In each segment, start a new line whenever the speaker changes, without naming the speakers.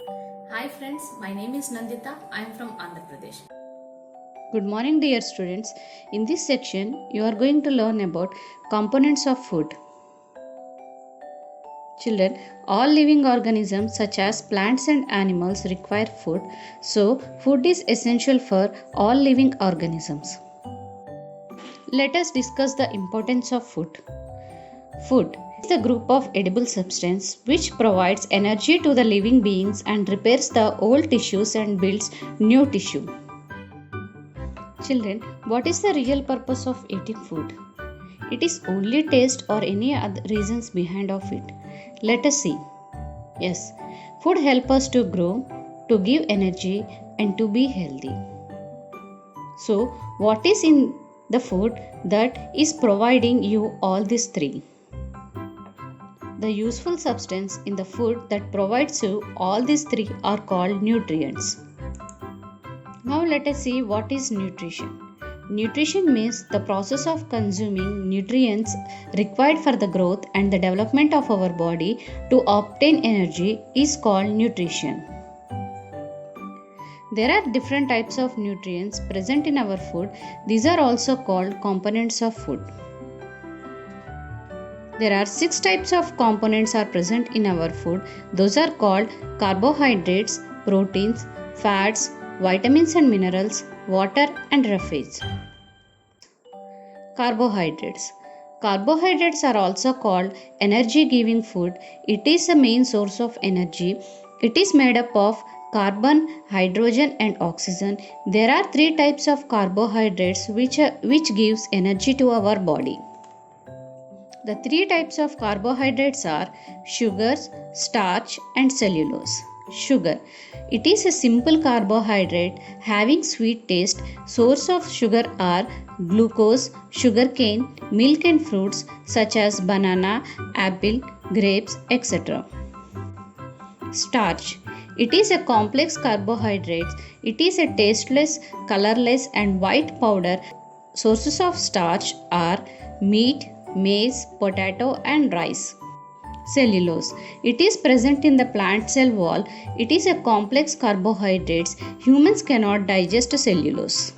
Hi friends, my name is Nandita. I am from Andhra Pradesh.
Good morning, dear students. In this section, you are going to learn about components of food. Children, all living organisms such as plants and animals require food, so food is essential for all living organisms. Let us discuss the importance of food. Food is the group of edible substance which provides energy to the living beings and repairs the old tissues and builds new tissue. Children, what is the real purpose of eating food? It is only taste or any other reasons behind of it. Let us see. Yes, food help us to grow, to give energy and to be healthy. So, what is in the food that is providing you all these three? The useful substance in the food that provides you all these three are called nutrients. Now let us see what is nutrition. Nutrition means the process of consuming nutrients required for the growth and the development of our body to obtain energy is called nutrition. There are different types of nutrients present in our food. These are also called components of food. There are 6 types of components are present in our food. Those are called carbohydrates, proteins, fats, vitamins and minerals, water and roughage. Carbohydrates. Carbohydrates are also called energy giving food. It is the main source of energy. It is made up of carbon, hydrogen and oxygen. There are 3 types of carbohydrates which gives energy to our body. The 3 types of carbohydrates are sugars, starch and cellulose. Sugar. It is a simple carbohydrate having sweet taste. Source of sugar are glucose, sugarcane, milk and fruits such as banana, apple, grapes, etc. Starch. It is a complex carbohydrate. It is a tasteless, colorless and white powder. Sources of starch are meat, maize, potato and rice. Cellulose. It is present in the plant cell wall. It is a complex carbohydrate. Humans cannot digest cellulose.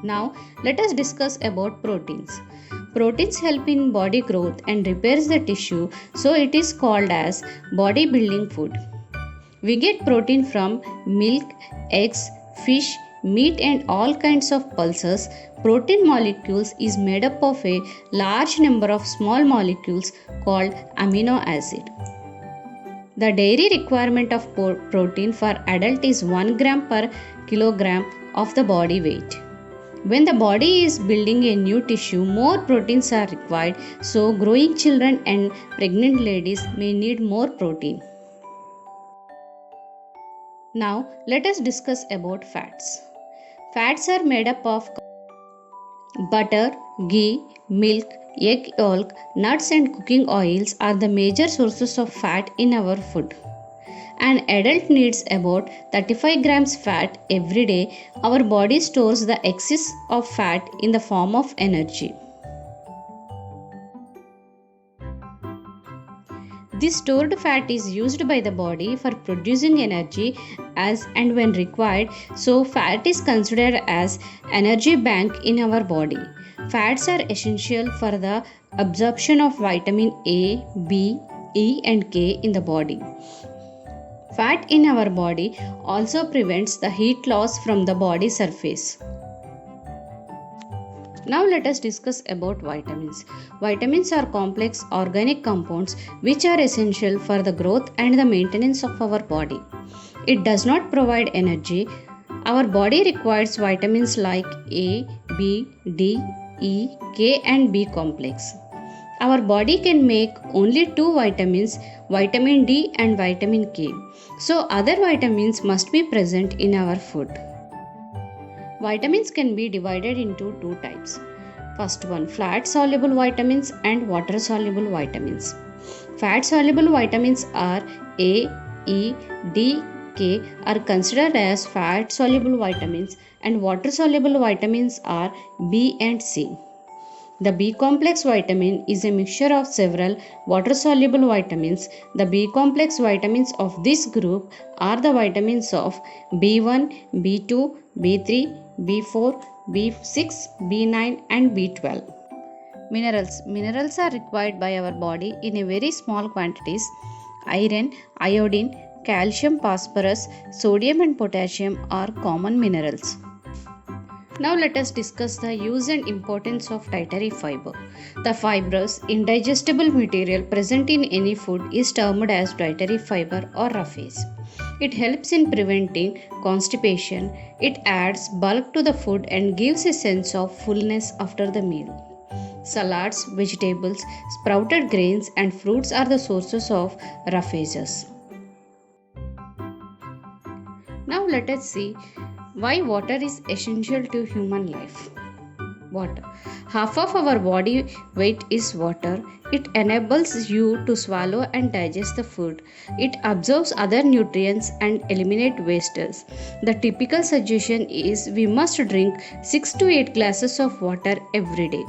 Now, let us discuss about proteins. Proteins help in body growth and repairs the tissue, so it is called as body building food. We get protein from milk, eggs, fish, meat and all kinds of pulses. Protein molecules is made up of a large number of small molecules called amino acid. The daily requirement of protein for adult is 1 gram per kilogram of the body weight. When the body is building a new tissue, more proteins are required, so growing children and pregnant ladies may need more protein. Now let us discuss about fats. Fats are made up of butter, ghee, milk, egg yolk, nuts and cooking oils are the major sources of fat in our food. An adult needs about 35 grams fat every day. Our body stores the excess of fat in the form of energy. This stored fat is used by the body for producing energy as and when required, so fat is considered as energy bank in our body. Fats are essential for the absorption of vitamin A, B, E and K in the body. Fat in our body also prevents the heat loss from the body surface. Now let us discuss about vitamins. Vitamins are complex organic compounds which are essential for the growth and the maintenance of our body. It does not provide energy. Our body requires vitamins like A, B, D, E, K and B complex. Our body can make only 2 vitamins, vitamin D and vitamin K. So other vitamins must be present in our food. Vitamins can be divided into 2 types. First one, fat soluble vitamins and water soluble vitamins. Fat soluble vitamins are A, E, D, K are considered as fat soluble vitamins and water soluble vitamins are B and C. The B complex vitamin is a mixture of several water soluble vitamins. The B complex vitamins of this group are the vitamins of B1, B2, B3, B4, B6, B9 and B12. Minerals. Minerals are required by our body in a very small quantities. Iron, iodine, calcium, phosphorus, sodium and potassium are common minerals. Now let us discuss the use and importance of dietary fiber. The fibrous, indigestible material present in any food is termed as dietary fiber or roughage. It helps in preventing constipation. It adds bulk to the food and gives a sense of fullness after the meal. Salads, vegetables, sprouted grains and fruits are the sources of roughages. Now let us see why water is essential to human life. Water. Half of our body weight is water. It enables you to swallow and digest the food. It absorbs other nutrients and eliminates wastes. The typical suggestion is we must drink 6 to 8 glasses of water every day.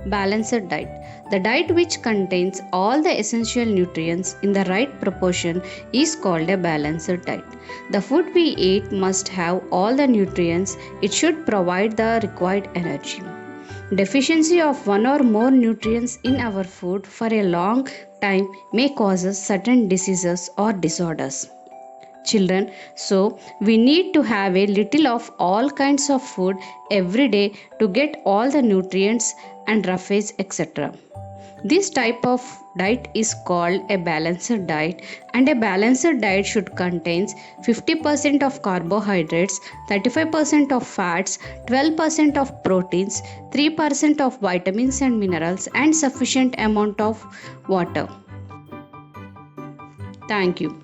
Balanced diet. The diet which contains all the essential nutrients in the right proportion is called a balanced diet. The food we eat must have all the nutrients. It should provide the required energy. Deficiency of one or more nutrients in our food for a long time may cause certain diseases or disorders. Children, so we need to have a little of all kinds of food every day to get all the nutrients and roughage, etc. This type of diet is called a balanced diet, and a balanced diet should contain 50% of carbohydrates, 35% of fats, 12% of proteins, 3% of vitamins and minerals, and sufficient amount of water. Thank you.